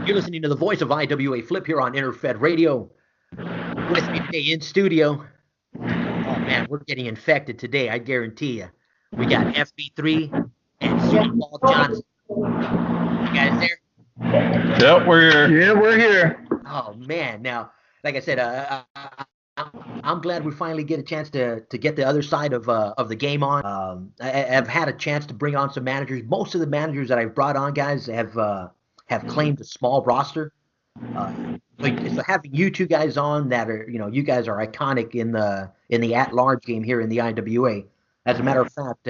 You're listening to the voice of IWA Flip here on Interfed Radio. With me today in studio. Oh man, we're getting infected today, I guarantee you. We got FBIII and SuperBallz Johnson. You guys there? Yep, we're here. Yeah, we're here. Oh man, now, like I said, I'm glad we finally get a chance to get the other side of the game on. I've had a chance to bring on some managers. Most of the managers that I've brought on, guys, have claimed a small roster. So having you two guys on that are, you guys are iconic in the at-large game here in the IWA. As a matter of fact,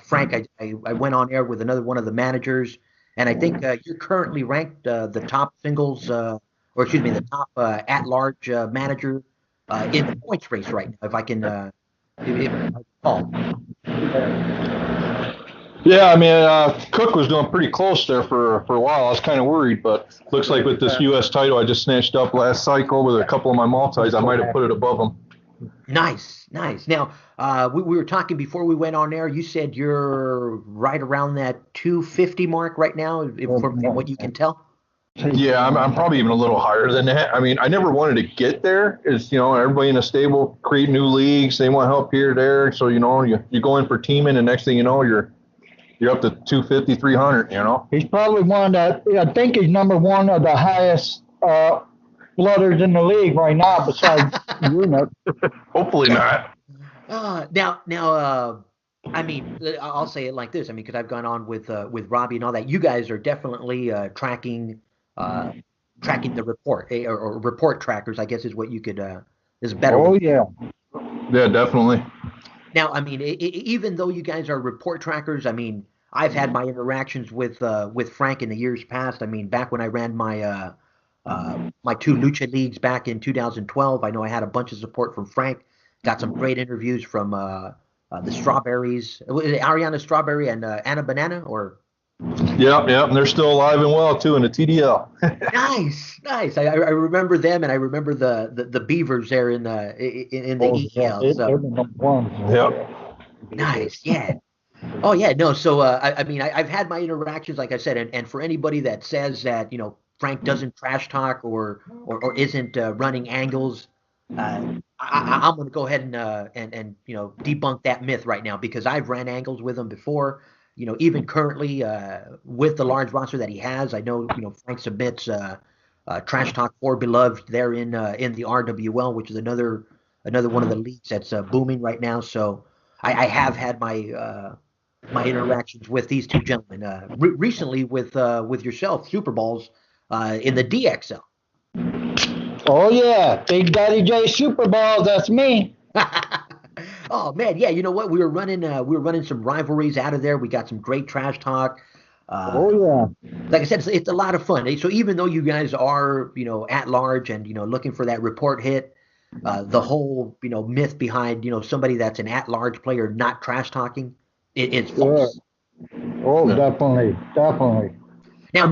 Frank, I went on air with another one of the managers, and I think you're currently ranked the top singles, the top at-large manager in the points race right now, if I can recall. Yeah, I mean, Cook was doing pretty close there for a while. I was kind of worried, but looks like with this U.S. title I just snatched up last cycle with a couple of my multis, I might have put it above him. Nice. Now, we were talking before we went on air. You said you're right around that 250 mark right now, from what you can tell. Yeah, I'm probably even a little higher than that. I mean, I never wanted to get there. It's, everybody in a stable create new leagues. They want help here, there. So, you go in for teaming, and next thing you know, you're up to 250, 300, He's probably one that, I think he's number one of the highest blooders in the league right now, besides you. Hopefully not. Now, I mean, I'll say it like this. I mean, because I've gone on with Robbie and all that. You guys are definitely tracking the report, or report trackers, I guess is what you could is better. Oh, yeah. Yeah, definitely. Now, I mean, even though you guys are report trackers, I mean, I've had my interactions with Frank in the years past. I mean, back when I ran my my two Lucha leagues back in 2012, I know I had a bunch of support from Frank. Got some great interviews from the Strawberries. Was it Ariana Strawberry and Anna Banana, or? Yep, and they're still alive and well too in the TDL. Nice. I remember them, and I remember the Beavers there in the EL. Yep. Nice, yeah. Oh yeah, no. So I mean, I've had my interactions, like I said, and for anybody that says that Frank doesn't trash talk or isn't running angles, I'm going to go ahead and debunk that myth right now, because I've ran angles with him before. Even currently with the large roster that he has, I know Frank submits trash talk for Beloved there in the RWL, which is another one of the leagues that's booming right now. So I have had my my interactions with these two gentlemen recently with yourself, SuperBallz, in the DXL. Oh yeah, Big Daddy J SuperBallz, that's me. Oh man, yeah. You know what? We were running some rivalries out of there. We got some great trash talk. Oh yeah. Like I said, it's a lot of fun. So even though you guys are at large and looking for that report hit, the whole myth behind somebody that's an at large player not trash talking, it's false. Yeah. Oh, definitely. Now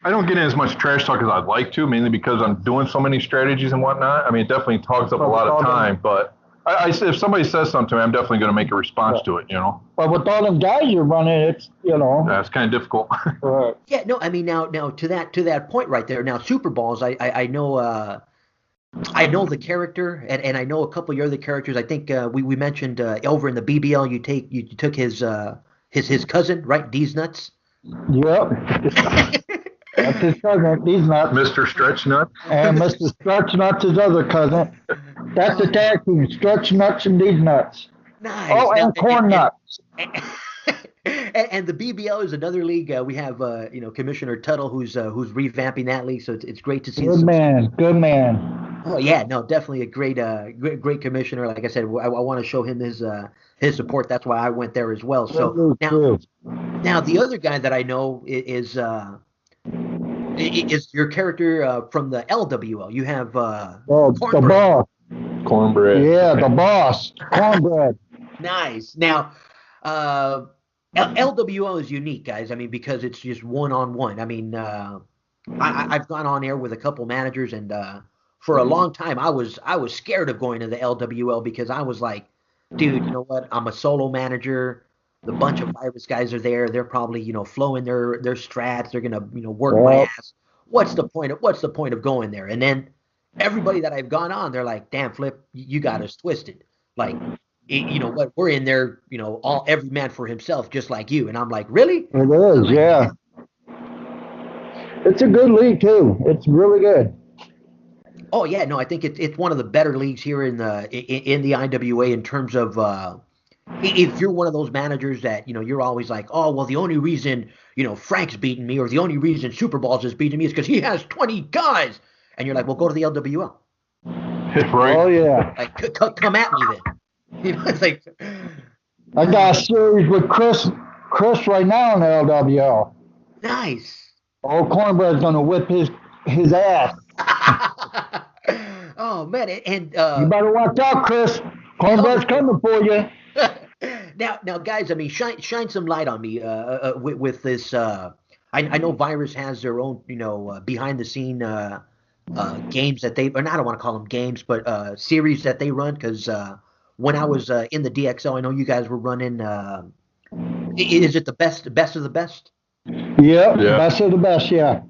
I don't get in as much trash talk as I'd like to, mainly because I'm doing so many strategies and whatnot. I mean, it definitely talks up a lot of time, but if somebody says something to me, I'm definitely going to make a response to it, But with all them guys you're running, it's, Yeah, it's kind of difficult. Right. Yeah, no, I mean, now to that point right there, now SuperBallz, I know the character, and I know a couple of your other characters. I think we mentioned over in the BBL, you took his cousin, right? D's Nuts. Yep. That's his cousin, D's Nuts. Mr. Stretch Nuts. And Mr. Stretch Nuts, his other cousin. That's the tag team, Stretch Nuts and D's Nuts. Nice. Oh, and Corn Nuts. And the BBL is another league. We have Commissioner Tuttle who's revamping that league, so it's great to see. Good man. Oh yeah, no, definitely a great commissioner. Like I said, I want to show him his support. That's why I went there as well. So now the other guy that I know is your character from the LWL. You have the boss. Cornbread. Yeah, the boss. Cornbread. Nice. Now, LWL is unique, guys. I mean, because it's just one-on-one. I mean, I've gone on air with a couple managers, and for a long time, I was scared of going to the LWL because I was like, dude, you know what? I'm a solo manager. The bunch of virus guys are there. They're probably, flowing their strats. They're gonna, work my ass. what's the point of going there? And then everybody that I've gone on, they're like, damn, Flip, you got us twisted. Like, you know what? We're in there, you know, every man for himself, just like you. And I'm like, really? It is, yeah. It's a good league too. It's really good. Oh yeah, no, I think it's one of the better leagues here in the IWA in terms of if you're one of those managers that, you know, you're always like, oh well, the only reason, you know, Frank's beating me or the only reason SuperBallz is beating me is because he has 20 guys, and you're like, well, go to the LWL. Right. Oh yeah. Like, come at me then. You know, it's like I got a series with Chris right now in the LWL. nice. Old Cornbread's gonna whip his ass. Oh man, and You better watch out, Chris. Cornbread's coming for you. now, guys, I mean, shine some light on me with this. I know Virus has their own, you know, behind the scene games that they, or not, I don't want to call them games, but series that they run. Because when I was in the DXL, I know you guys were running. Is it the best of the best? Yep, yeah. Best of the best, yeah.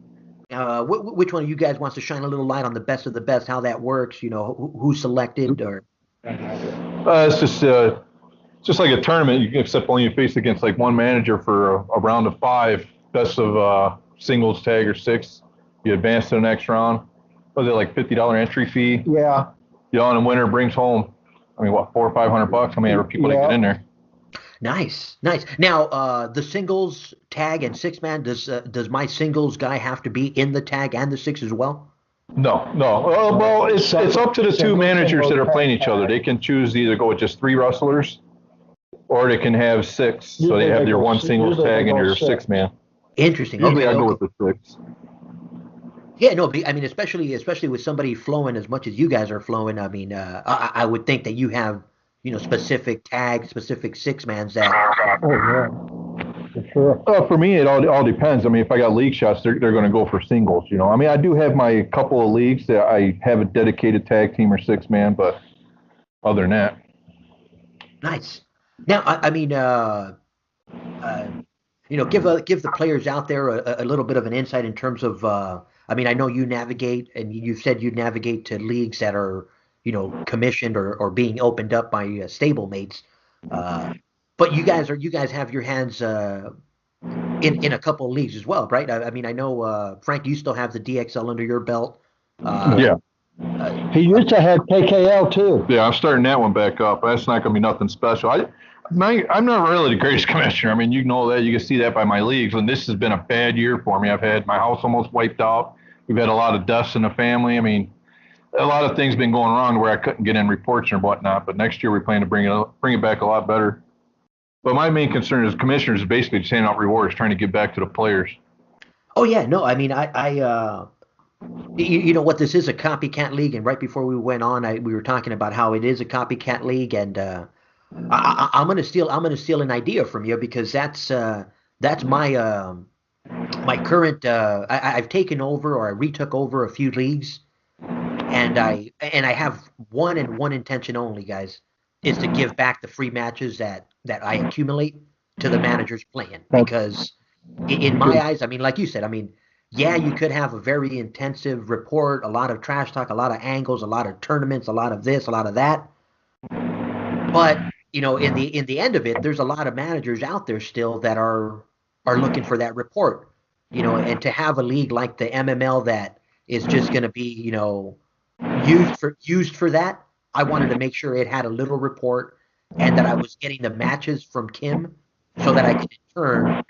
Which one of you guys wants to shine a little light on the best of the best, how that works? You know, who's selected or? It's just like a tournament, except only you face against like one manager for a round of 5, best of singles, tag, or 6. You advance to the next round. Was it like $50 entry fee? Yeah. You know, and the winner brings home, I mean, what, $400 or $500? How many people that get in there? Nice. Now, the singles tag and 6-man, does my singles guy have to be in the tag and the 6 as well? No. Well, it's up to the 2 managers that are playing each other. They can choose to either go with just 3 wrestlers, or they can have 6. So they have your 1 singles tag and your 6-man. Interesting. Usually I go with the 6. Yeah, no, I mean, especially with somebody flowing as much as you guys are flowing. I mean, I would think that you have, you know, specific tags, specific 6-mans that. Oh yeah, for sure. For me, it all depends. I mean, if I got league shots, they're going to go for singles. You know, I mean, I do have my couple of leagues that I have a dedicated tag team or 6-man, but other than that. Nice. Now, I mean, you know, give the players out there a little bit of an insight in terms of. I mean, I know you navigate, and you've said you navigate to leagues that are, you know, commissioned or being opened up by stablemates. But you guys have your hands in a couple of leagues as well, right? I mean, I know Frank, you still have the DXL under your belt. Yeah. He used to have KKL too. Yeah, I'm starting that one back up. That's not going to be nothing special. I'm not really the greatest commissioner. I mean, you know that. You can see that by my leagues. And this has been a bad year for me. I've had my house almost wiped out. We've had a lot of deaths in the family. I mean, a lot of things been going wrong where I couldn't get in reports and whatnot. But next year we plan to bring it back a lot better. But my main concern as commissioners is basically just handing out rewards, trying to give back to the players. Oh yeah, no, I mean, you know what, this is a copycat league, and right before we went on, we were talking about how it is a copycat league, and I'm gonna steal an idea from you because that's my my current. I've taken over or I retook over a few leagues, and I have one intention only, guys, is to give back the free matches that I accumulate to the managers playing, because in my eyes, I mean, like you said, I mean, yeah, you could have a very intensive report, a lot of trash talk, a lot of angles, a lot of tournaments, a lot of this, a lot of that. But, you know, in the end of it, there's a lot of managers out there still that are looking for that report, you know, and to have a league like the MML that is just going to be, you know, used for that, I wanted to make sure it had a little report and that I was getting the matches from Kim so that I could in turn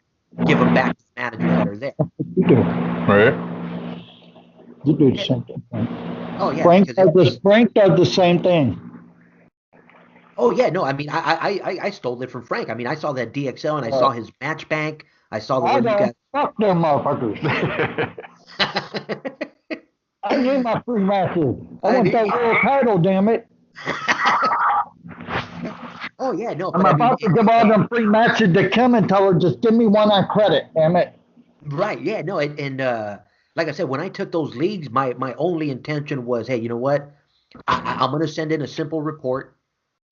give them back to the managers that are there. You do. Right. You do the same thing. Oh yeah. Frank does the same thing. Oh yeah, no, I mean, I stole it from Frank. I mean, I saw that DXL and I saw his match bank. I saw the one you got. Fuck them motherfuckers. I need my free matches. I want that world title, damn it. Oh yeah, no. I'm about to give all them free matches to Kim and tell her just give me one on credit, damn it. Right, yeah, no, and like I said, when I took those leagues, my only intention was, hey, you know what? I'm gonna send in a simple report,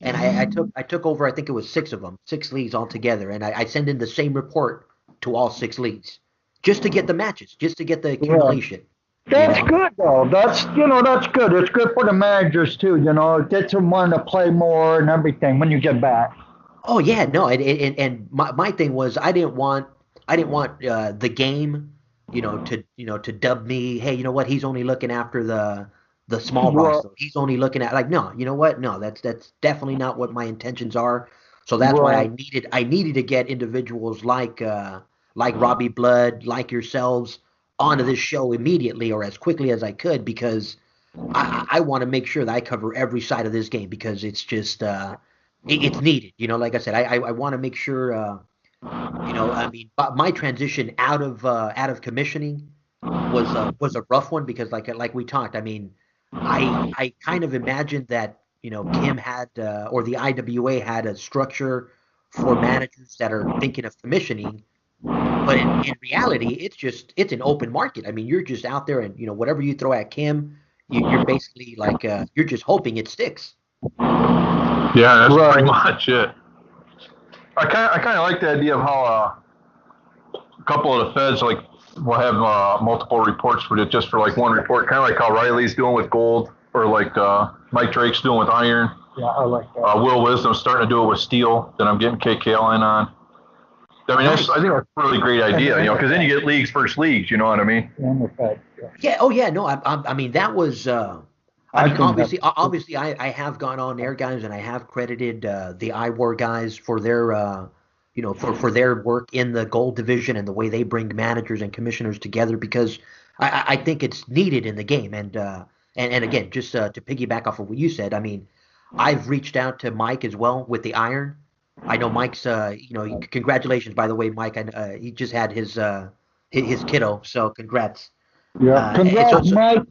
and I took over, I think it was 6 of them, 6 leagues altogether, and I send in the same report to all 6 leagues, just to get the matches, just to get the accumulation. That's good though. That's good. It's good for the managers too. It gets them wanting to play more and everything when you get back. Oh yeah, no, and my thing was I didn't want the game, to dub me. Hey, you know what? He's only looking after the small Right, roster. He's only looking at like no. You know what? No, that's definitely not what my intentions are. So that's why right. I needed to get individuals like Robbie Blood, like yourselves, onto this show immediately or as quickly as I could because I want to make sure that I cover every side of this game because it's just it's needed. Like I said, I want to make sure. I mean, my transition out of commissioning was a rough one because like we talked. I mean, I kind of imagined that Kim had or the IWA had a structure for managers that are thinking of commissioning, but in reality, it's an open market. I mean, you're just out there and whatever you throw at Kim, you're basically like you're just hoping it sticks. Yeah, that's pretty Right. much it. I kind of like the idea of how a couple of the feds like will have multiple reports for it just for like one report, kind of like how Riley's doing with gold, or like Mike Drake's doing with iron. Yeah, I like that. Will Wisdom's starting to do it with steel. That I'm getting KKL in on. I mean, Nice. I think that's a really great idea, because then you get leagues versus leagues. You know what I mean? And the fact, yeah. Yeah. Oh yeah. No. I mean, that was. I I mean, think that's obviously, I have gone on air, guys, and I have credited the IWAR guys for their, for their work in the gold division and the way they bring managers and commissioners together because I think it's needed in the game. And again, just to piggyback off of what you said, I mean, I've reached out to Mike as well with the iron. I know Mike's, congratulations, by the way, Mike. He just had his kiddo, so congrats. yeah. And so, Congrats, so Mike.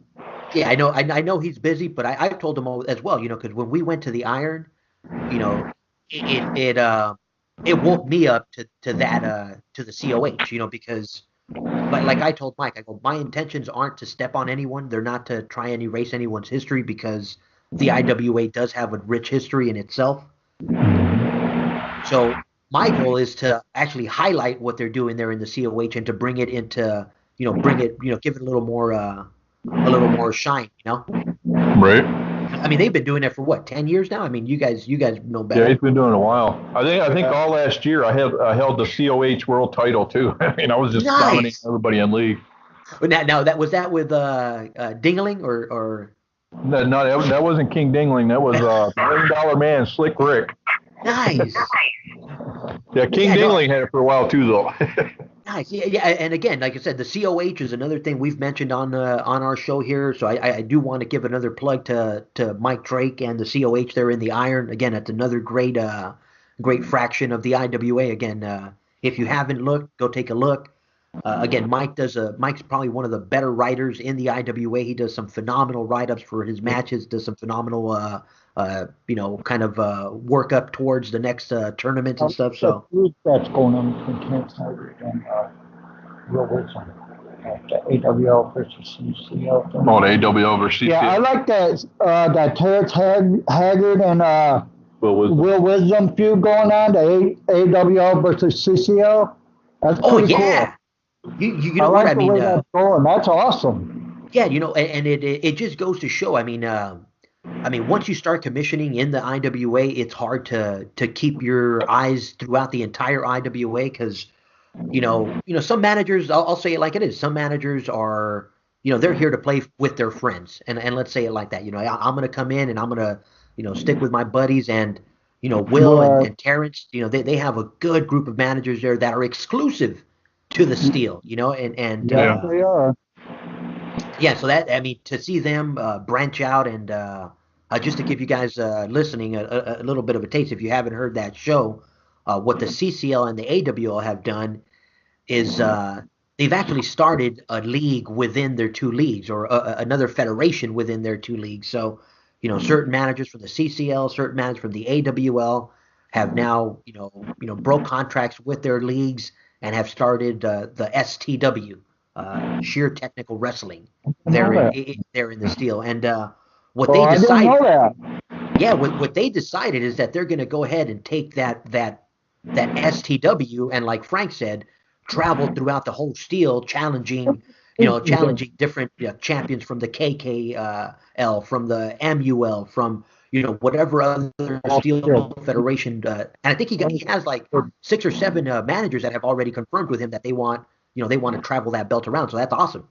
yeah, I know he's busy, but I've told him all as well, because when we went to the Iron, you know, it woke me up to that to the COH, because like I told Mike, I go, my intentions aren't to step on anyone. They're not to try and erase anyone's history because the IWA does have a rich history in itself. So my goal is to actually highlight what they're doing there in the COH and to bring it into, give it a little more shine. Right. I mean, they've been doing it for what, 10 years now? I mean, you guys know Yeah, better. he's been doing it a while. I think all last year I held the COH world title too. I mean, I was just dominating Nice. everybody in league. But now that with Dingling or No, that wasn't King Dingling. That was $1 million man, Slick Rick. nice. Yeah, King Yeah, no, Dingling had it for a while too, though. nice. Yeah. And again, like I said, the COH is another thing we've mentioned on our show here. So I do want to give another plug to Mike Drake and the COH there in the Iron. Again, it's another great fraction of the IWA. Again, if you haven't looked, go take a look. Again, Mike's probably one of the better writers in the IWA. He does some phenomenal write-ups for his matches, does some phenomenal kind of work up towards the next tournaments and stuff. So That's going on between Terrence Howard and Will Wilson. The AWL versus CCL thing. Oh, the AWL versus CCL. Yeah, I like that Terrence Haggard and Will Wisdom feud going on, the AWL versus CCL. That's pretty yeah. cool. You I know what like I the mean? way that's going. That's awesome. Yeah, and it just goes to show. I mean, once you start commissioning in the IWA, it's hard to keep your eyes throughout the entire IWA because some managers. I'll say it like it is. Some managers are they're here to play with their friends, and let's say it like that. I'm gonna come in and I'm gonna stick with my buddies and Will Right. and Terrence. They have a good group of managers there that are exclusive to the Steel. And Yes, they are. yeah, so that I mean to see them branch out and just to give you guys listening a little bit of a taste, if you haven't heard that show, what the CCL and the AWL have done is they've actually started a league within their two leagues or another federation within their two leagues. So certain managers from the CCL, certain managers from the AWL have now broke contracts with their leagues and have started the STW, sheer technical wrestling. I know that. They're in the Steel, and what Oh, they I didn't decided, know that. yeah, what they decided is that they're going to go ahead and take that STW and, like Frank said, travel throughout the whole Steel, challenging challenging different champions from the KKL, from the MUL, from whatever other Steel Federation. And I think he has like 6 or 7 managers that have already confirmed with him that they want to travel that belt around. So that's awesome.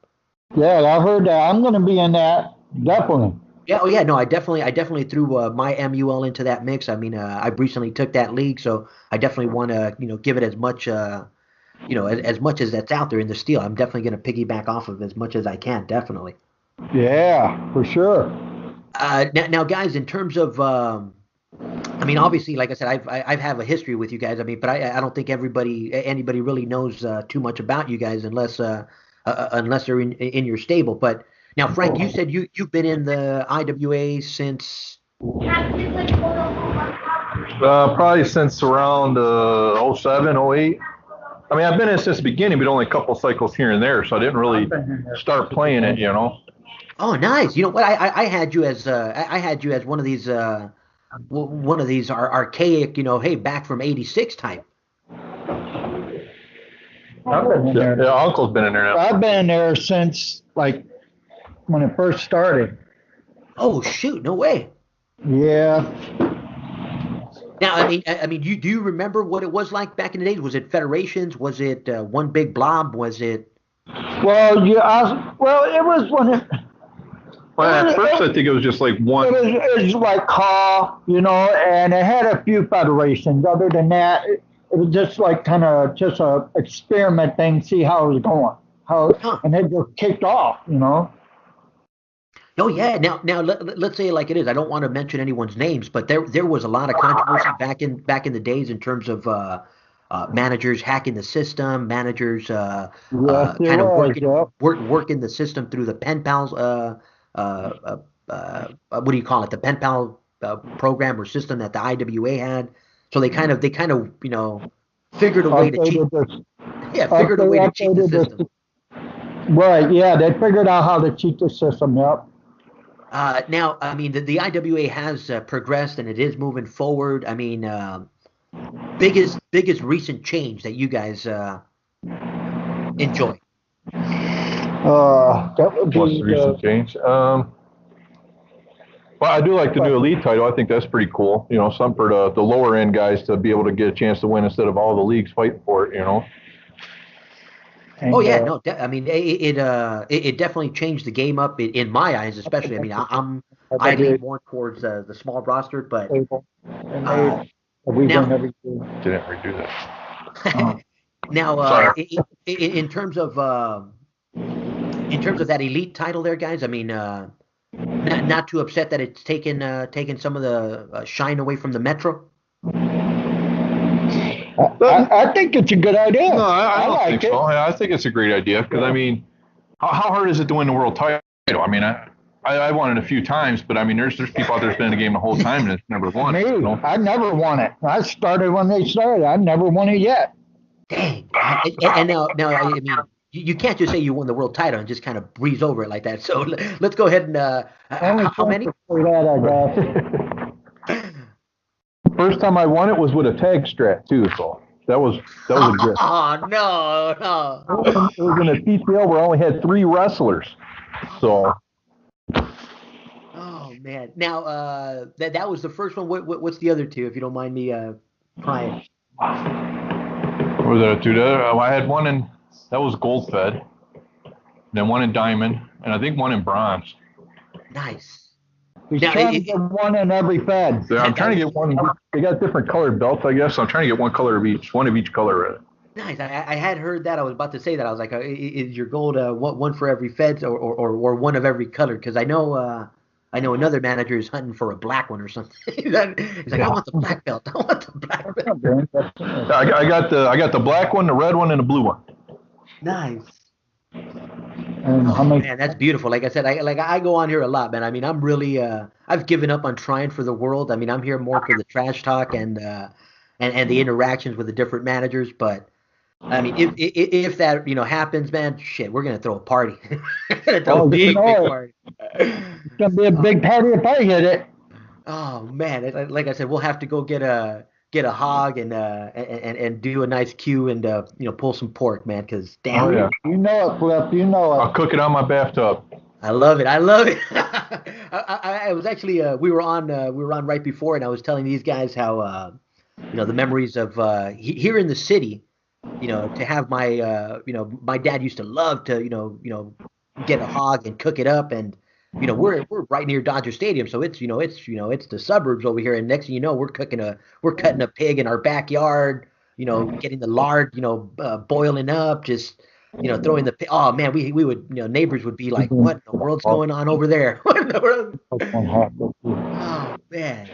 Yeah, I heard that. I'm going to be in that, definitely. Yeah, oh yeah, no, I definitely threw my MUL into that mix. I mean, I recently took that league, so I definitely want to give it as much as much as that's out there in the steel. I'm definitely going to piggyback off of as much as I can, definitely. Yeah, for sure. Now, guys, in terms of, I mean, obviously, like I said, I have a history with you guys. I mean, but I don't think anybody really knows too much about you guys unless they're in your stable. But now, Frank, you said you've been in the IWA since probably since around 07, 08. I mean, I've been in since the beginning, but only a couple cycles here and there, so I didn't really start playing it, Oh, nice. You know what? I had you as one of these archaic, hey, back from '86 type. I've been in there. Yeah, Uncle's been in there now. I've been in there since like when it first started. Oh shoot! No way. Yeah. Now, I mean, do you remember what it was like back in the days? Was it federations? Was it one big blob? Was it? Well, yeah. It was when it. Well, at first, I think it was just like one. It was like CAW, and it had a few federations. Other than that, it was just like kind of just a experiment thing, see how it was going. And it just kicked off, Oh yeah. Now let's say it like it is. I don't want to mention anyone's names, but there was a lot of controversy back in the days in terms of managers hacking the system, managers kind of working the system through the pen pals. What do you call it? The pen pal program or system that the IWA had. So they kind of figured a way to cheat. Figured a way to cheat the system. Right. Yeah, they figured out how to cheat the system. Yep. Now, I mean, the IWA has progressed and it is moving forward. I mean, biggest recent change that you guys enjoy. That would be What's the recent change? Well, I do like the new elite title. I think that's pretty cool. Some for the lower end guys to be able to get a chance to win instead of all the leagues fighting for it. And, oh yeah, no. I mean, it definitely changed the game up in my eyes, especially. I mean, I lean more towards the small roster, but now didn't redo that. Now, in terms of that elite title, there, guys. I mean, not too upset that it's taken some of the shine away from the Metro. I think it's a good idea. No, I don't think so. I think it's a great idea because, I mean, how hard is it to win the world title? I mean, I won it a few times, but I mean, there's people out there that's been in the game the whole time and it's never won it. I never won it. I started when they started. I never won it yet. Dang. And now, I mean, you can't just say you won the world title and just kind of breeze over it like that. So let's go ahead and how many? First time I won it was with a tag strat too, so that was a gift. Oh no! It was in a TCL where I only had 3 wrestlers, so. Oh man! Now that was the first one. What's the other 2, if you don't mind me prying? What was that 2? I had one in that was gold fed, then one in diamond, and I think one in bronze. Nice. He's trying to get one in every fed. Yeah, I'm trying to get one. They got different colored belts, I guess. So I'm trying to get one of each color. Nice. I had heard that. I was about to say that. I was like, is your gold one for every fed or one of every color? Because I know another manager is hunting for a black one or something. He's like, I want the black belt. I want the black belt. I got the black one, the red one, and the blue one. Nice. Man, that's beautiful. Like I said, I go on here a lot, man. I mean, I'm really I've given up on trying for the world. I mean, I'm here more for the trash talk and the interactions with the different managers. But I mean, if that happens, man, shit, we're gonna throw a party. Big party. It's gonna be a big party if I hit it. Oh man, like I said, we'll have to go get a get a hog and do a nice Q and pull some pork, man. Because damn, Oh yeah, You know it, Flip. You know I'll it. cook it on my bathtub. I love it. I love it. I was actually we were on right before, and I was telling these guys how the memories of here in the city, to have my dad used to love to get a hog and cook it up, and we're right near Dodger Stadium, so it's the suburbs over here, and next thing you know, we're cutting a pig in our backyard, getting the lard, boiling up, just throwing the oh man, we would neighbors would be like, what in the world's going on over there? What in the world? Oh man.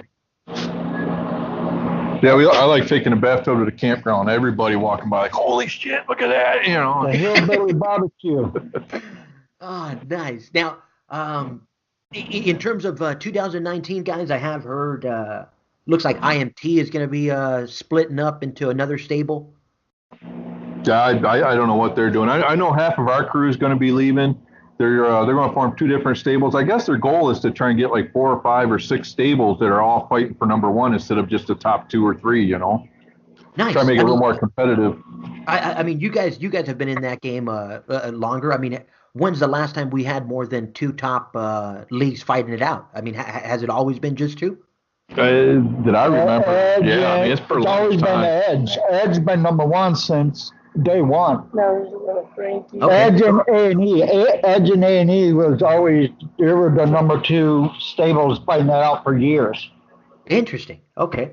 Yeah, I like taking a bathtub to the campground. Everybody walking by like, holy shit, look at that, The hillbilly barbecue. Oh, nice. Now, in terms of 2019, guys, I have heard looks like IMT is going to be splitting up into another stable. Yeah, I don't know what they're doing. I know half of our crew is going to be leaving. They're going to form two different stables. I guess their goal is to try and get like 4 or 5 or 6 stables that are all fighting for number one instead of just the top 2 or 3. Nice. Try to make it a little more competitive. I mean, you guys have been in that game longer. I mean, when's the last time we had more than 2 top leagues fighting it out? I mean, has it always been just 2? Did I remember? Edge, Yeah, I mean, it's for a long always time. been Edge. Edge's been number 1 since day one. No, there's a little Frankie. Okay. Edge and A&E. Edge and A&E was always, they were the number 2 stables fighting that out for years. Interesting. Okay.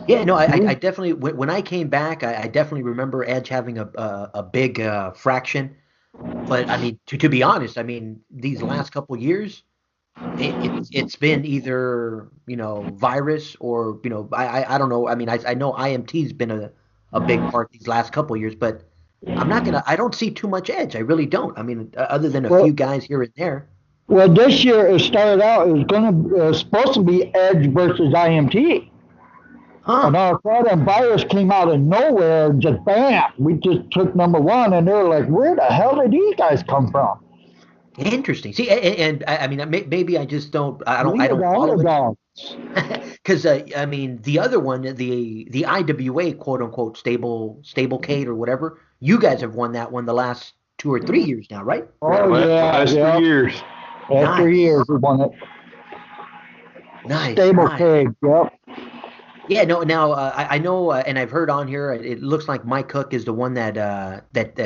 Yeah, no, I definitely when I came back, I definitely remember Edge having a big fraction. But I mean, to be honest, I mean, these last couple of years, it's been either virus or I don't know. I mean, I know IMT's been a big part these last couple of years, but I don't see too much Edge. I really don't. I mean, other than a few guys here and there. Well, this year it started out, it was supposed to be Edge versus IMT. Huh. And all of a sudden, virus came out of nowhere, just bam, we just took number 1, and they were like, where the hell did these guys come from? Interesting. See, and I mean, maybe I just don't. I don't follow it. Because I mean, the other one, the IWA quote unquote stablecade or whatever, you guys have won that one the last 2 or 3 years now, right? Oh, yeah. Last 3 years. Last 3 years we won it. Nice. Stable nice. cage, yep. Yeah, no. Now I know, and I've heard on here. It looks like Mike Cook is the one that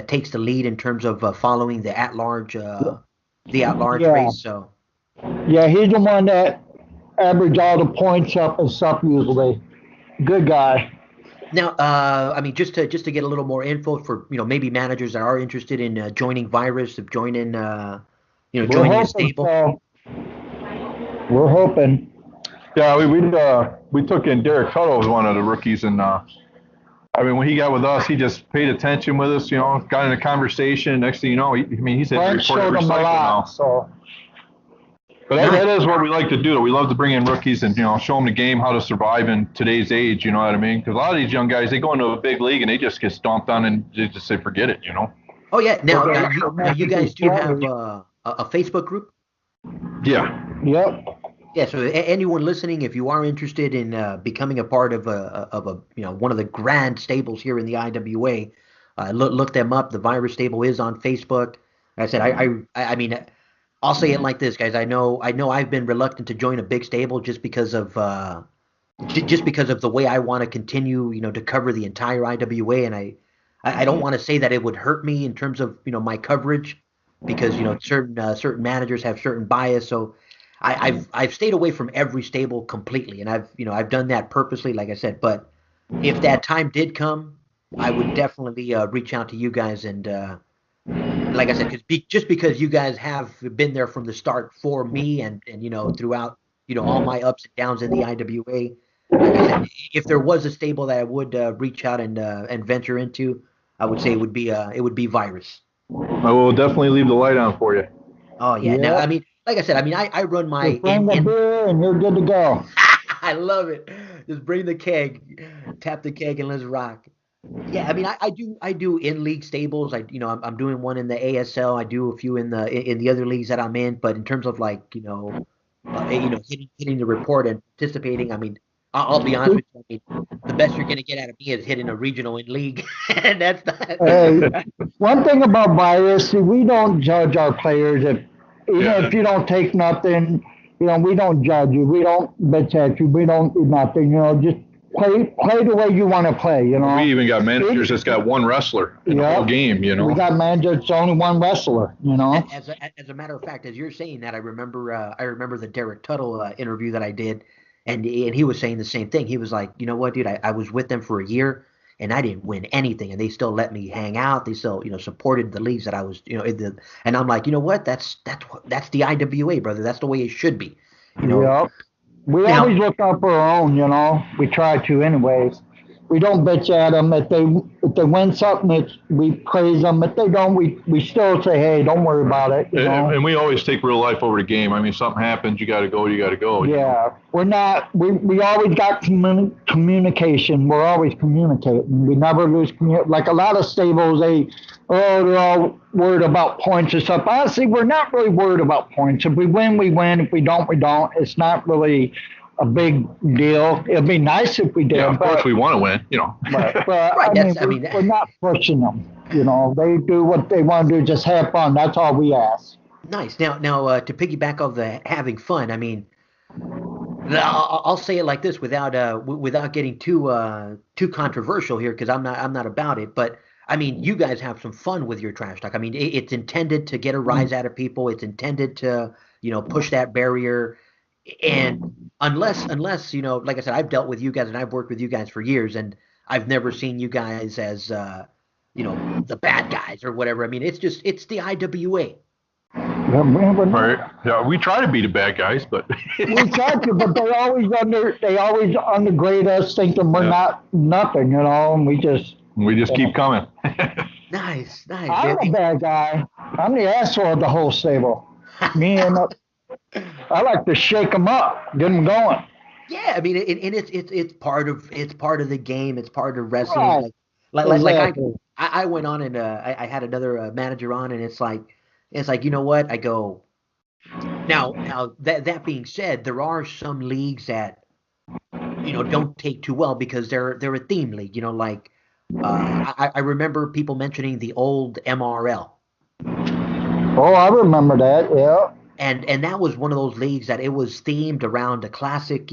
takes the lead in terms of following the at-large race. So Yeah, he's the one that averaged all the points up and stuff usually. Good guy. now, I mean, just to get a little more info for maybe managers that are interested in joining Virus, of joining joining a stable. So. We're hoping. Yeah, we took in Derek Tuttle as one of the rookies, and I mean, when he got with us, he just paid attention with us, got in a conversation. Next thing you know, he's at the report every cycle now. So. But that is what we like to do. We love to bring in rookies and show them the game, how to survive in today's age. You know what I mean? Because a lot of these young guys, they go into a big league and they just get stomped on and they just say forget it. Oh yeah. Now you guys do have a Facebook group? Yeah. Yep. Yeah, so anyone listening, if you are interested in becoming a part of a one of the grand stables here in the IWA, look them up. The Virus Stable is on Facebook. Like I said, I mean, I'll say it like this, guys. I know I've been reluctant to join a big stable just because of the way I want to continue, to cover the entire IWA, and I don't want to say that it would hurt me in terms of my coverage because certain managers have certain bias, so. I've stayed away from every stable completely, and I've done that purposely, like I said. But if that time did come, I would definitely reach out to you guys, and like I said, just because you guys have been there from the start for me, and throughout all my ups and downs in the IWA. Like I said, if there was a stable that I would reach out and venture into, I would say it would be Virus. I will definitely leave the light on for you. Oh yeah. Now I mean. Like I said, I run my bring the beer and you're good to go. I love it. Just bring the keg, tap the keg, and let's rock. Yeah, I mean, I do in league stables. I'm doing one in the ASL. I do a few in the other leagues that I'm in. But in terms of hitting the report and participating, I mean, I'll be honest with you. I mean, the best you're going to get out of me is hitting a regional in league, and that's not. One thing about bias, see, we don't judge our players. If you don't take nothing, we don't judge you. We don't bitch at you. We don't do nothing. Just play the way you want to play. We even got managers that's got one wrestler in the whole game. We got managers that's only one wrestler. As a matter of fact, as you're saying that, I remember the Derek Tuttle interview that I did, and he was saying the same thing. He was like, you know what, dude, I was with them for a year. And I didn't win anything, and they still let me hang out. They still, supported the leagues that I was, and I'm like, you know what? That's the IWA, brother. That's the way it should be. Yeah. We always look out for our own. We try to, anyways. We don't bitch at them. If they win something, we praise them. If they don't, we still say, hey, don't worry about it. And we always take real life over the game. I mean, something happens, you got to go. Yeah, we're not. We always got communication. We're always communicating. We never lose like a lot of stables. They're all worried about points and stuff. Honestly, we're not really worried about points. If we win, we win. If we don't, we don't. It's not really a big deal. It'd be nice if we did. Yeah, of course we want to win, But we're not pushing them. They do what they want to do. Just have fun. That's all we ask. Nice. Now, to piggyback off the having fun, I mean, I'll say it like this without getting too controversial here, because I'm not about it. But I mean, you guys have some fun with your trash talk. I mean, it's intended to get a rise out of people. It's intended to push that barrier. And unless like I said, I've dealt with you guys and I've worked with you guys for years, and I've never seen you guys as the bad guys or whatever. I mean, it's the IWA. Right. Yeah, we try to be the bad guys, but we try to, but they always undergrade us, thinking we're not nothing, and we just keep coming. Nice. I'm the bad guy. I'm the asshole of the whole stable. Me and I like to shake them up, get them going. Yeah, I mean, and it's part of the game. It's part of wrestling. Right. I went on and I had another manager on, and it's like you know what? I go now. That being said, there are some leagues that don't take too well because they're a theme league. I remember people mentioning the old MRL. Oh, I remember that. Yeah. And that was one of those leagues that it was themed around a classic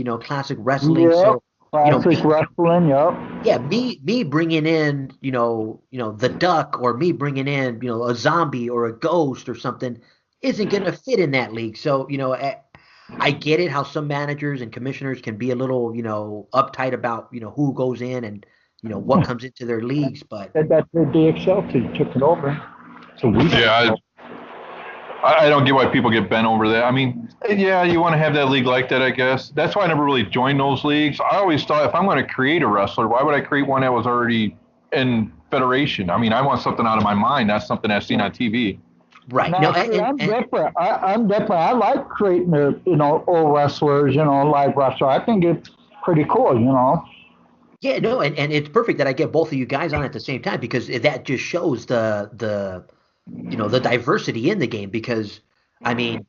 wrestling. Yeah, so, classic wrestling. Yep. Yeah, me bringing in, the Duck, or me bringing in, a zombie or a ghost or something isn't going to fit in that league. So, I get it how some managers and commissioners can be a little, uptight about, who goes in and, what comes into their leagues. But that's the DXL took it over. So I don't get why people get bent over that. I mean, yeah, you want to have that league like that, I guess. That's why I never really joined those leagues. I always thought, if I'm going to create a wrestler, why would I create one that was already in federation? I mean, I want something out of my mind, not something I've seen on TV. Right. I'm different. I'm different. I like creating old wrestlers, live wrestler. I think it's pretty cool, Yeah, no, and it's perfect that I get both of you guys on at the same time, because that just shows the diversity in the game. Because I mean,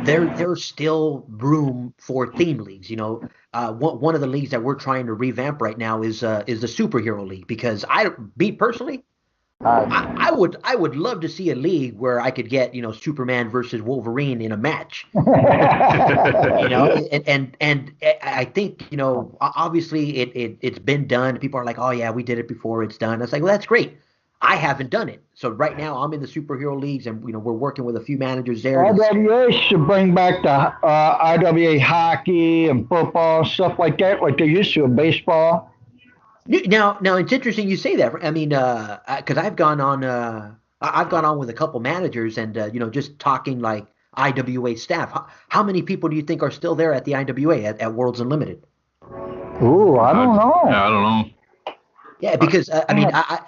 there's still room for theme leagues. One of the leagues that we're trying to revamp right now is the superhero league, because me personally, I would love to see a league where I could get Superman versus Wolverine in a match. And I think obviously it's been done. People are like, oh yeah, we did it before, it's done. It's like, well, that's great. I haven't done it. So right now I'm in the superhero leagues, and we're working with a few managers there. IWA should bring back the IWA hockey and football, stuff like that, like they used to in baseball. Now it's interesting you say that. I mean, because I've gone on with a couple managers, and just talking like IWA staff. How many people do you think are still there at the IWA at Worlds Unlimited? Ooh, I don't know. Yeah, I don't know. Yeah, because I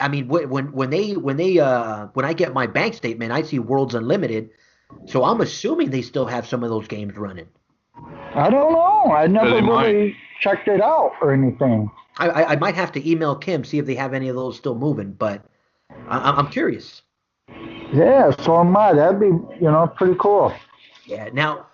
mean, when I get my bank statement, I see Worlds Unlimited, so I'm assuming they still have some of those games running. I don't know. I never really checked it out or anything. I might have to email Kim, see if they have any of those still moving, but I'm curious. Yeah, so am I. That'd be pretty cool. Yeah. Now,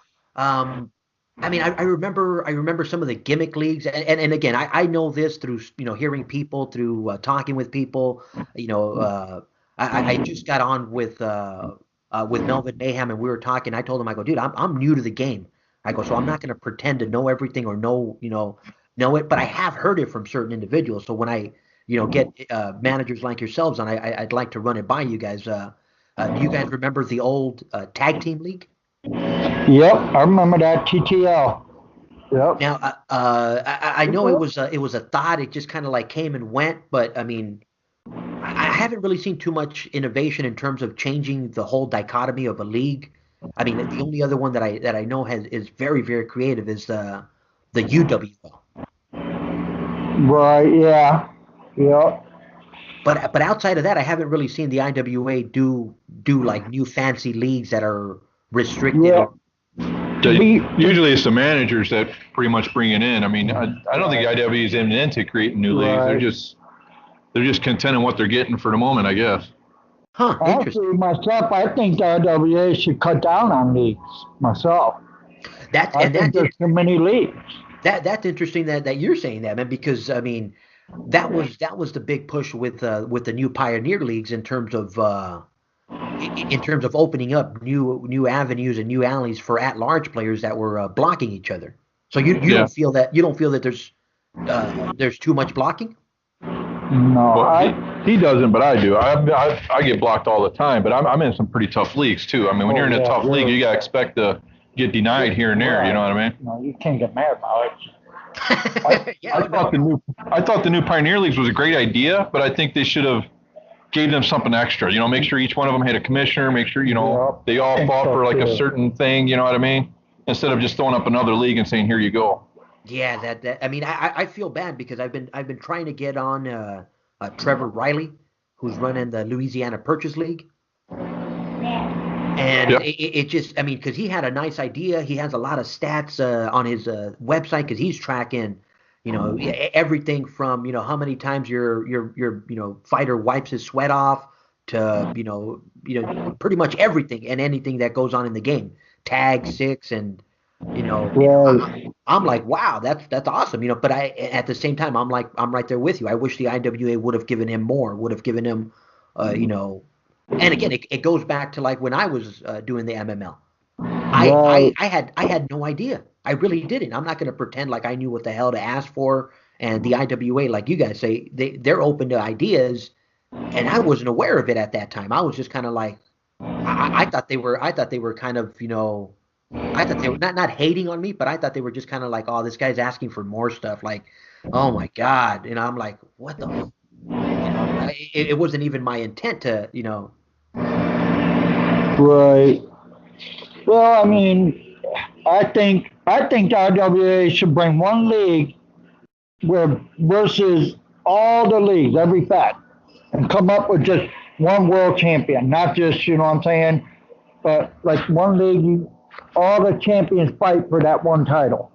I mean, I remember some of the gimmick leagues, and again, I know this through hearing people, through talking with people. You know, I just got on with Melvin Mayhem, and we were talking. I told him, I go, dude, I'm new to the game. I go, so I'm not going to pretend to know everything or know it, but I have heard it from certain individuals. So when I get managers like yourselves, and I'd like to run it by you guys. Do you guys remember the old tag team league? Yep, I remember that TTL. Yep. Now, I know it was a thought. It just kind of like came and went, but I mean, I haven't really seen too much innovation in terms of changing the whole dichotomy of a league. I mean, the only other one that I know is very very creative is the UWL. Right. Yeah. Yep. But outside of that, I haven't really seen the IWA do like new fancy leagues that are restricted. Yeah. Usually it's the managers that pretty much bring it in. I mean, I don't think IW is into creating new leagues. Right. They're just content in what they're getting for the moment, I guess. Huh, Actually, interesting. myself, I think the IWA should cut down on leagues. Myself, That's I and think that's there's too many leagues. that's interesting that you're saying that, man, because I mean that was the big push with the new Pioneer leagues in terms of opening up new avenues and new alleys for at-large players that were blocking each other. So you Yeah. don't feel that there's too much blocking? No, Well, he doesn't, but I do. I get blocked all the time, but I'm in some pretty tough leagues too. I mean, when you're in a tough league, you gotta expect to get denied here and there. You know what I mean? No, you can't get mad about it. Yeah, I thought the new Pioneer Leagues was a great idea, but I think they should have gave them something extra. Make sure each one of them had a commissioner. Make sure they all fought for like a certain thing. You know what I mean? Instead of just throwing up another league and saying, "Here you go." yeah. That I mean, I feel bad because I've been trying to get on Trevor Riley, who's running the Louisiana Purchase League. And Yep. it just, I mean, because he had a nice idea. He has a lot of stats on his website because he's tracking, everything from, how many times your fighter wipes his sweat off to, pretty much everything and anything that goes on in the game. Tag, six, and, Right. I'm like, wow, that's awesome, But at the same time, I'm like, I'm right there with you. I wish the IWA would have given him more, would have given him, you know. And again, it goes back to like when I was doing the MML. I, I Right. I had I had no idea. I really didn't. I'm not going to pretend like I knew what the hell to ask for. And the IWA, like you guys say, they're open to ideas, and I wasn't aware of it at that time. I was just kind of like, I thought they were kind of, I thought they were not hating on me, but I thought they were just kind of like, oh, this guy's asking for more stuff. Like, oh my God, I'm like, what the, it wasn't even my intent to. Right. Well, I mean, I think the IWA should bring one league where versus all the leagues, every fact, and come up with just one world champion, not just what I'm saying, but like one league, all the champions fight for that one title,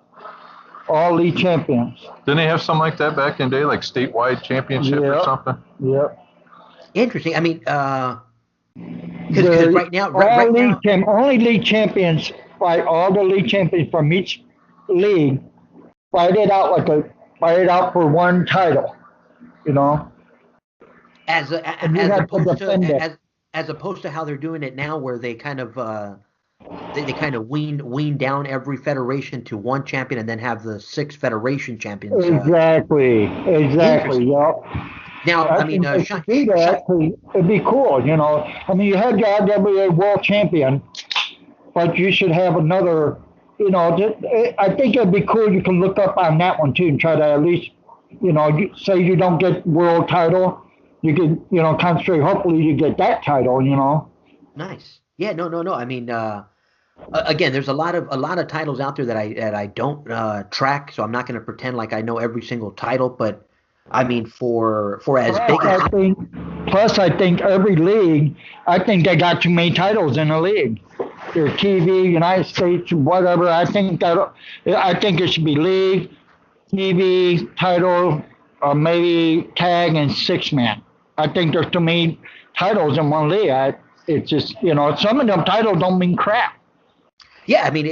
all league champions. Didn't they have something like that back in the day, like statewide championship or Yep. something? Yep. Interesting. I mean, because The right now, right now, only league champions fight all the league champions from each league fight it out for one title, you know, and you as have to opposed defend to it. as opposed to how they're doing it now, where they kind of they kind of wean down every federation to one champion, and then have the six federation champions. Exactly. Interesting. Yep. Now, I I mean, think they should do that 'cause it'd be cool, I mean, you had the IWA world champion, but you should have another, I think it'd be cool. You can look up on that one too and try to at least, say you don't get world title, you can, concentrate. Hopefully you get that title. nice. Yeah, no. I mean, again, there's a lot of titles out there that I don't track, so I'm not going to pretend like I know every single title. But I mean, for as big as Plus, I think every league, I think they got too many titles in the league. Their TV, United States, whatever. I think it should be league, TV, title, or maybe tag and six man. I think there's too many titles in one league. It's just some of them titles don't mean crap. Yeah, I mean,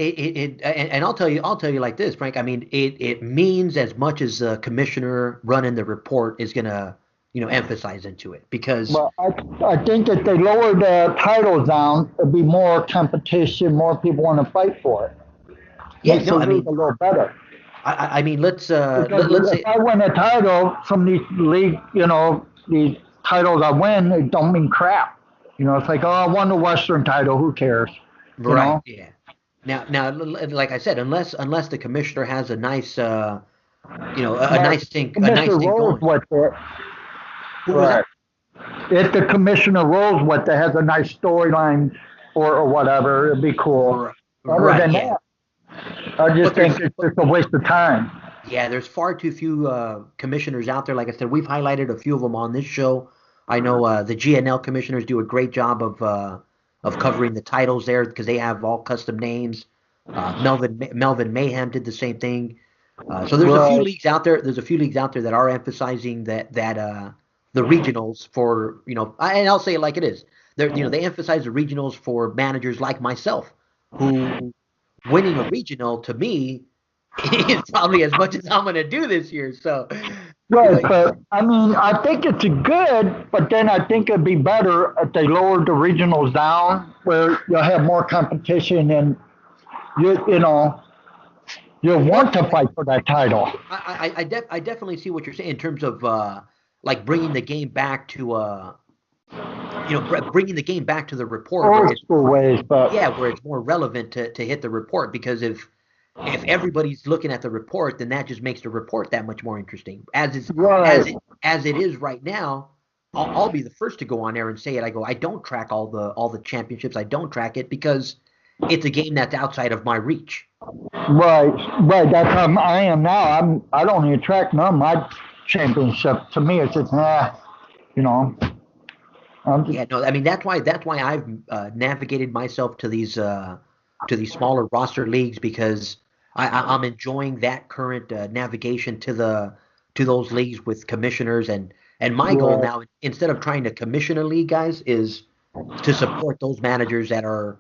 and I'll tell you like this, Frank. I mean, it means as much as the commissioner running the report is gonna, emphasize into it because, But I think if they lower the titles down, it'll be more competition, more people want to fight for it. yeah, Makes no, the I league mean, a little better. I mean, Because let's if say, I win a title from these league, these titles I win, it don't mean crap. It's like, oh, I won the Western title. Who cares? You right, know. yeah. Now, like I said, unless the commissioner has a nice, But a nice Commissioner thing rolls going. with it. Who was that? Right. If the commissioner rolls with it, has a nice storyline or whatever, it'd be cool. Right, Other right, than yeah. that, I just But think it's but just a waste of time. yeah, there's far too few commissioners out there. Like I said, we've highlighted a few of them on this show. I know the GNL commissioners do a great job of covering the titles there because they have all custom names. Melvin Mayhem did the same thing. So there's a few Right. leagues out there. There's a few leagues out there that are emphasizing that the regionals for and I'll say it like it is. They emphasize the regionals for managers like myself, who winning a regional to me is probably as much as I'm going to do this year. So, you know, Right, but I mean, I think it's good, but then I think it'd be better if they lowered the regionals down, where you'll have more competition and you you'll well, want to fight for that title. I definitely see what you're saying in terms of like bringing the game back to bringing the game back to the report where Old it's school ways, but yeah, where it's more relevant to hit the report because if everybody's looking at the report, then that just makes the report that much more interesting. right, As it is right now, I'll be the first to go on there and say it. I don't track all the championships. I don't track it because it's a game that's outside of my reach. right. That's how I am now. I don't even track none of my championship. To me, it's just you know. I'm just Yeah, no, I mean that's why I've navigated myself to these smaller roster leagues because I'm enjoying that current navigation to those leagues with commissioners and my goal right, now instead of trying to commission a league, guys, is to support those managers that are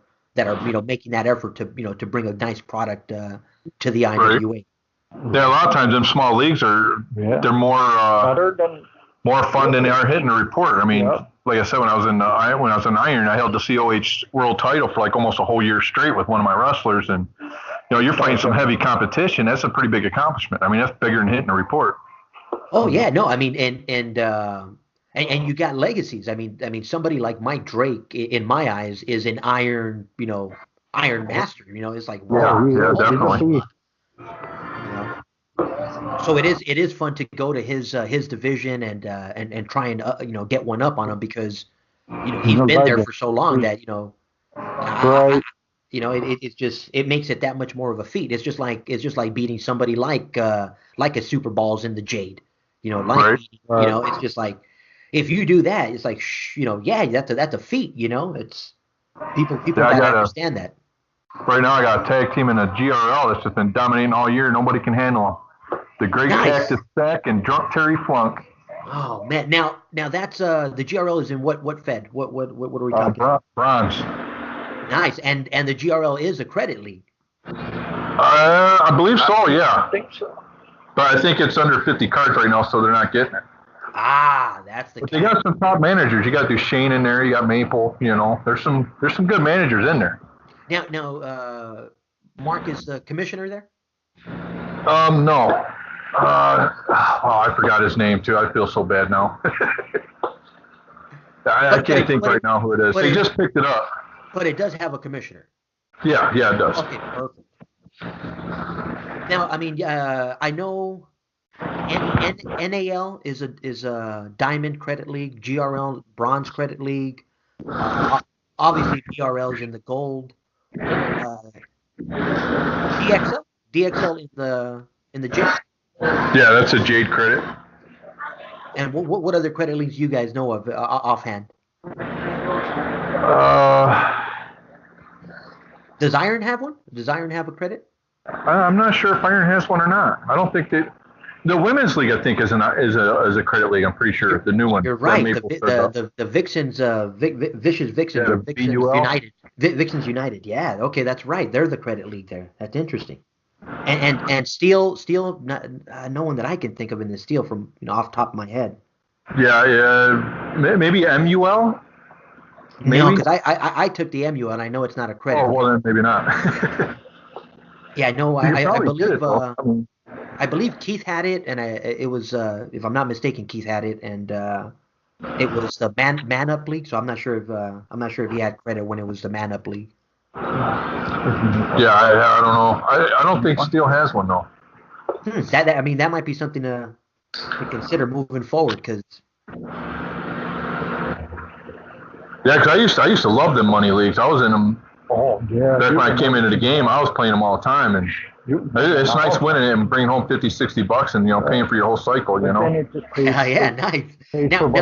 making that effort to bring a nice product to the Right. IWA. Yeah, a lot of times them small leagues yeah. they're Better than more fun than they are hitting a report. I mean, yeah. like I said, when I was in Iron, I held the COH world title for like almost a whole year straight with one of my wrestlers, and you're fighting some heavy competition. That's a pretty big accomplishment. I mean, that's bigger than hitting a report. Oh yeah, no, I mean, and you got legacies. I mean, somebody like Mike Drake, in my eyes, is an Iron Master. It's like, Yeah, whoa, yeah, He's a definitely. beast. you know. So it is fun to go to his division and try and get one up on him because He's he's a been there legend. for so long that I, Right. it's just it makes it that much more of a feat. It's just like beating somebody like a SuperBallz in the Jade. Right. It's just like if you do that, it's like yeah, that's a feat. It's people Yeah, gotta understand that. right now I got a tag team in a GRL that's just been dominating all year. Nobody can handle them. The Great Nice. Cactus Sack and Drunk Terry Flunk. Oh man, now that's the GRL is in what Fed? What are we talking? Bronze. Nice, and the GRL is a credit league. I believe so, yeah. I think so. But I think it's under 50 cards right now, so they're not getting it. Ah, that's the But they got some top managers. You got Duchesne in there. You got Maple. There's some good managers in there. now. Mark is the commissioner there. No. I forgot his name too. I feel so bad now. I can't think right now who it is. but They it, just picked it up. but it does have a commissioner. Yeah, it does. Okay, perfect. Now, I mean, I know NAL is a diamond credit league, GRL bronze credit league. Obviously, PRL is in the gold. DXL in the J. Yeah, that's a Jade credit. And what other credit leagues you guys know of offhand? Does Iron have one? Does Iron have a credit? I'm not sure if Iron has one or not. I don't think that. The women's league, I think, is a credit league. I'm pretty sure the new one. You're right. Maple started up. The Vixens, Vicious Vixens, Yeah, or Vixens BUL. United. Vixens United. Yeah. Okay, that's right. They're the credit league there. That's interesting. And Steel, not, no one that I can think of in the Steel from off the top of my head. Yeah, yeah. Maybe MUL. No, Maybe. because I took the MU and I know it's not a credit. Oh, well then maybe not. Yeah, no, You I probably did believe it though. I mean, I believe Keith had it, and it was if I'm not mistaken, Keith had it, and it was the Man Up League. So I'm not sure if he had credit when it was the Man Up League. yeah, I don't know. I don't think Steel has one though. That I mean that might be something to consider moving forward because Yeah, because I used to love them money leagues. I was in them. Oh, yeah. Back when I came into the game, I was playing them all the time, and it's nice winning it and bringing home $50-$60 and paying for your whole cycle. yeah, nice. Now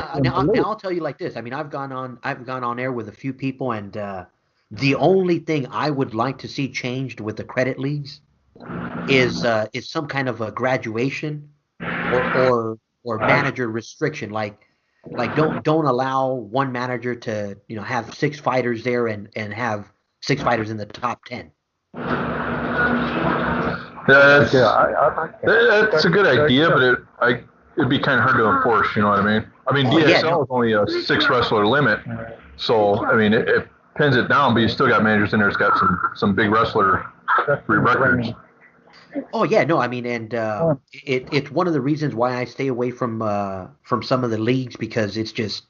I'll tell you like this. I mean, I've gone on air with a few people, and the only thing I would like to see changed with the credit leagues is some kind of a graduation or manager restriction. Like don't allow one manager to have 6 fighters there and have 6 fighters in the top 10. Yeah, that's a good idea, but it'd be kind of hard to enforce. You know what I mean? I mean, DXL is only a 6 wrestler limit, so I mean it pins it down, but you still got managers in there that's got some big wrestler records. Oh yeah, no, I mean, and it's one of the reasons why I stay away from some of the leagues because it's just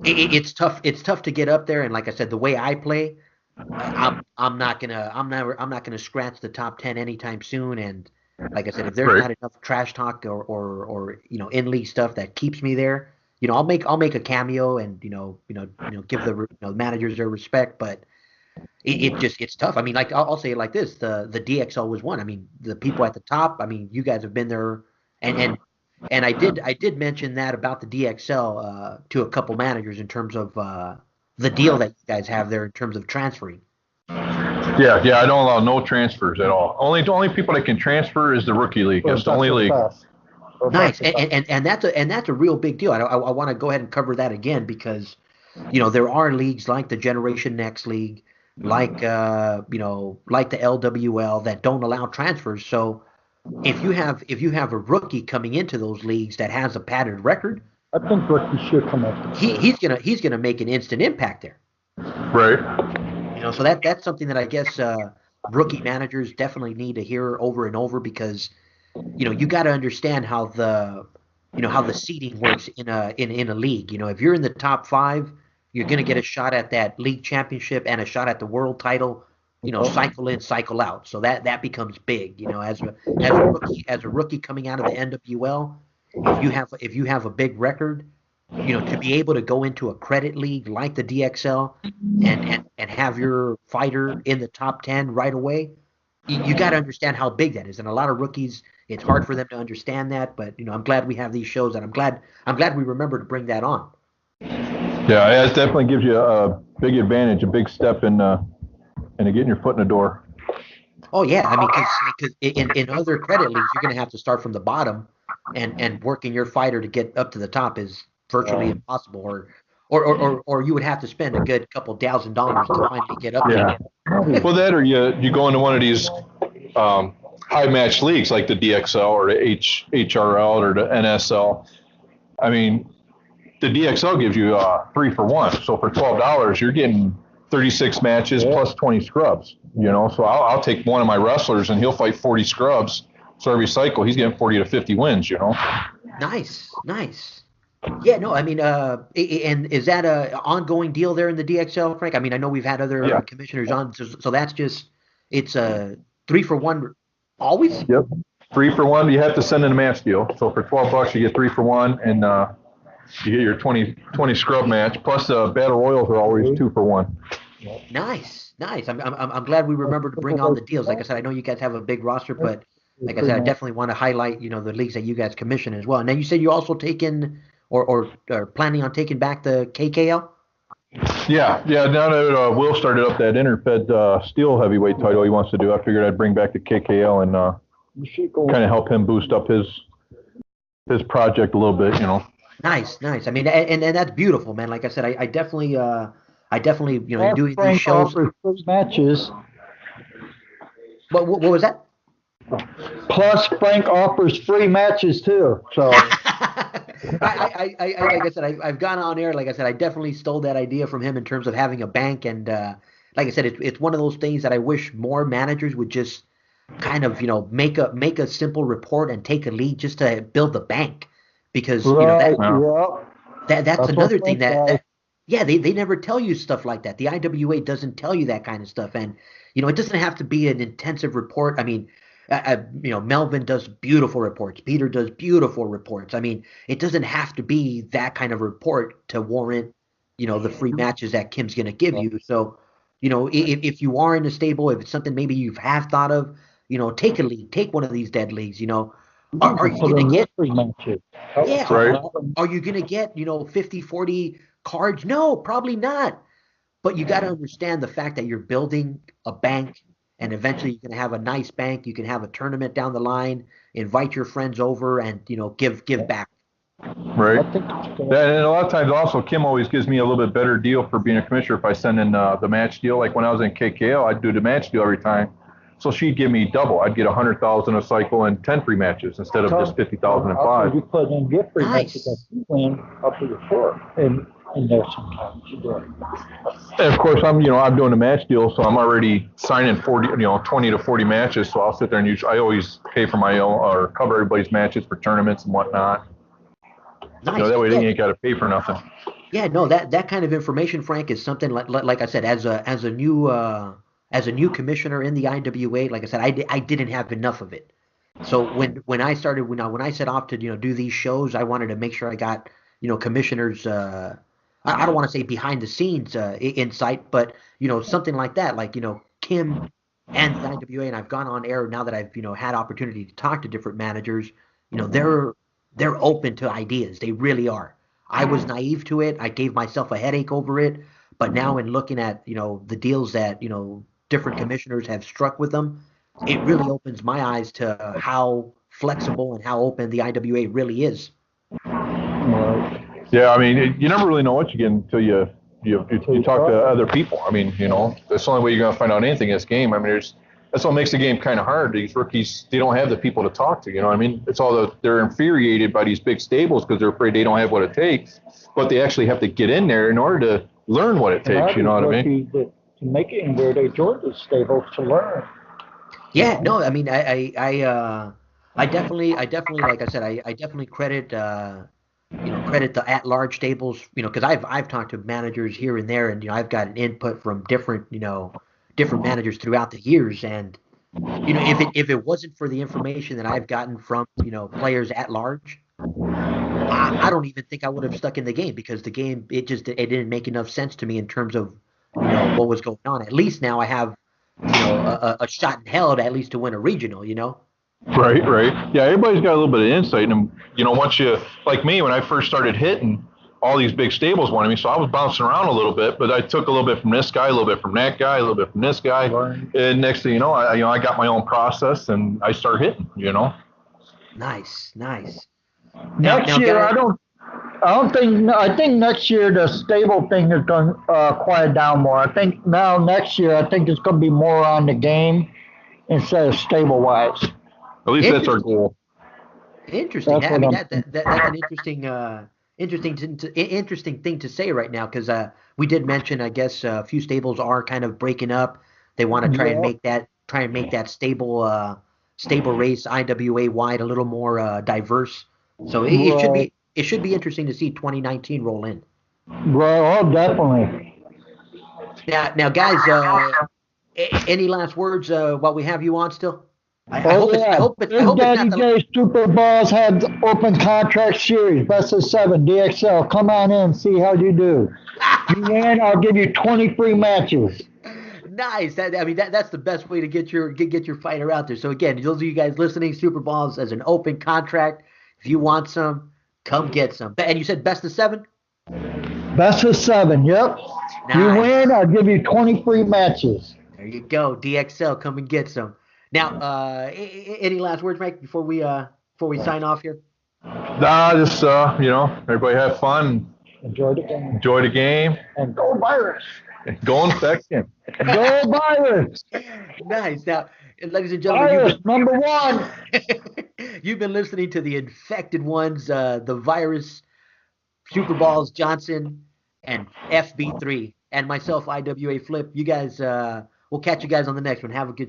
it's tough. It's tough to get up there, and like I said, the way I play, I'm not gonna scratch the top 10 anytime soon. And like I said, if there's not enough trash talk or in league stuff that keeps me there, I'll make a cameo and give the managers their respect, but. It's tough. I mean, like I'll say it like this: the DXL was one. I mean, the people at the top. I mean, you guys have been there, and I did mention that about the DXL to a couple managers in terms of the deal that you guys have there in terms of transferring. Yeah, I don't allow no transfers at all. Only people that can transfer is the rookie league. That's the only league. Nice, and that's a real big deal. I want to go ahead and cover that again because there are leagues like the Generation Next League. Like like the LWL that don't allow transfers. So if you have a rookie coming into those leagues that has a padded record, I think rookie should come up. He's gonna make an instant impact there. Right. So that's something that I guess rookie managers definitely need to hear over and over because you got to understand how the how the seeding works in a league. If you're in the top 5. You're going to get a shot at that league championship and a shot at the world title, cycle in, cycle out. So that becomes big, as a rookie coming out of the NWL, if you have a big record, to be able to go into a credit league like the DXL and have your fighter in the top 10 right away, you got to understand how big that is. And a lot of rookies, it's hard for them to understand that, but I'm glad we have these shows and I'm glad we remember to bring that on. Yeah, it definitely gives you a big advantage, a big step in getting your foot in the door. Oh yeah, I mean, because in other credit leagues, you're going to have to start from the bottom, and working your fighter to get up to the top is virtually impossible, or you would have to spend a good couple $1,000 to finally get up there. Well, that or you go into one of these high match leagues like the DXL or the HRL or the NSL. I mean. The DXL gives you 3 for 1. So for $12, you're getting 36 matches plus 20 scrubs. So I'll take one of my wrestlers and he'll fight 40 scrubs. So every cycle he's getting 40 to 50 wins. Nice. Yeah, no, I mean, and is that a ongoing deal there in the DXL, Frank? I mean, I know we've had other commissioners on, so that's it's a 3 for 1 always. Yep, 3 for 1. You have to send in a match deal. So for $12, you get 3 for 1 and. You get your 20 scrub match, plus battle royals are always 2 for 1. Nice. I'm glad we remembered to bring on the deals. Like I said, I know you guys have a big roster, but like I said, I definitely want to highlight the leagues that you guys commission as well. And then you said you also taking or planning on taking back the KKL. Yeah. Now that Will started up that Interfed Steel heavyweight title he wants to do, I figured I'd bring back the KKL and kind of help him boost up his project a little bit. Nice. I mean, and that's beautiful, man. Like I said, I definitely I definitely, in doing these Frank shows. offers free matches. What was that? Plus, Frank offers free matches too. So, I like I said, I've gone on air. Like I said, I definitely stole that idea from him in terms of having a bank. And like I said, it's one of those things that I wish more managers would just kind of, make a simple report and take a lead just to build the bank, because right, that's another thing that yeah, they never tell you stuff like that. The IWA doesn't tell you that kind of stuff, and it doesn't have to be an intensive report. I mean, Melvin does beautiful reports. Peter does beautiful reports. I mean, it doesn't have to be that kind of report to warrant, the free matches that Kim's going to give you. So, if you are in a stable, if it's something maybe you have thought of, take a league, take one of these dead leagues. Are you going to get free matches? yeah? Right. Are you going to get 50, 40 cards? No, probably not. But you got to understand the fact that you're building a bank, and eventually you're going to have a nice bank. You can have a tournament down the line, invite your friends over, and give back. Right. And a lot of times also, Kim always gives me a little bit better deal for being a commissioner if I send in the match deal. Like when I was in KKL, I'd do the match deal every time. So she'd give me double. I'd get 100,000 a cycle and 10 free matches instead of just 50,000 and 5. You put in gift free Nice. matches that you win up to your floor. And there sometimes you do it. And of course, I'm doing a match deal, so I'm already signing 20 to 40 matches. So I'll sit there and I always pay for my own or cover everybody's matches for tournaments and whatnot. Nice. That way they ain't got to pay for nothing. Yeah, no, that kind of information, Frank, is something like I said, as a new commissioner in the IWA, like I said, I didn't have enough of it. So when I started when I set off to do these shows, I wanted to make sure I got commissioners. I don't want to say behind the scenes insight, but something like that, like Kim and the IWA, and I've gone on air now that I've had opportunity to talk to different managers. They're open to ideas. They really are. I was naive to it. I gave myself a headache over it. But now in looking at, the deals that, different commissioners have struck with them, it really opens my eyes to how flexible and how open the IWA really is. Yeah, I mean, you never really know what you get until you talk to other people. I mean, that's the only way you're going to find out anything in this game. I mean, that's what makes the game kind of hard. These rookies, they don't have the people to talk to. I mean, they're infuriated by these big stables because they're afraid they don't have what it takes. But they actually have to get in there in order to learn what it takes. You know what I mean? To make it in there, they join the stables to learn. Yeah, no, I mean, I definitely, like I said, I definitely credit the at-large stables, because I've talked to managers here and there, and I've got an input from different managers throughout the years, and if it wasn't for the information that I've gotten from players at large, I don't even think I would have stuck in the game, because the game it didn't make enough sense to me in terms of what was going on. At least now I have a shot in hell to at least to win a regional. Right. Yeah, everybody's got a little bit of insight, and once you, like me, when I first started hitting, all these big stables wanted me, so I was bouncing around a little bit, but I took a little bit from this guy, a little bit from that guy, a little bit from this guy, and next thing you know, I got my own process and I start hitting. Nice. Next year, guys, I think next year the stable thing is going to quiet down more. I think now next year, I think it's going to be more on the game instead of stable wise. At least that's our goal. Interesting. I mean, that's an interesting thing to say right now, because we did mention, I guess, a few stables are kind of breaking up. They want to try and make that stable race IWA wide a little more diverse. So it should be interesting to see 2019 roll in. Well, definitely. Now, guys, any last words while we have you on still? I hope it's not the SuperBallz had open contract series, best of 7, DXL. Come on in, see how you do. You win, I'll give you 20 free matches. Nice. That's the best way to get your fighter out there. So again, those of you guys listening, SuperBallz as an open contract. If you want some, come get some. And you said best of 7? Best of 7, yep. Nice. You win, I'll give you 20 free matches. There you go. DXL, come and get some. Now, any last words, Mike, before we sign off here? Nah, just everybody have fun. Enjoy the game. Enjoy the game. And go virus. Go infection. Go virus. Nice. Now, ladies and gentlemen, Virus, number one. You've been listening to the Infected Ones, the Virus, SuperBallz Johnson, and FB3, and myself, IWA Flip. You guys, we'll catch you guys on the next one. Have a good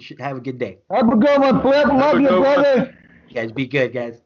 day. Have a good one, Flip. Love you, brother. You guys be good, guys.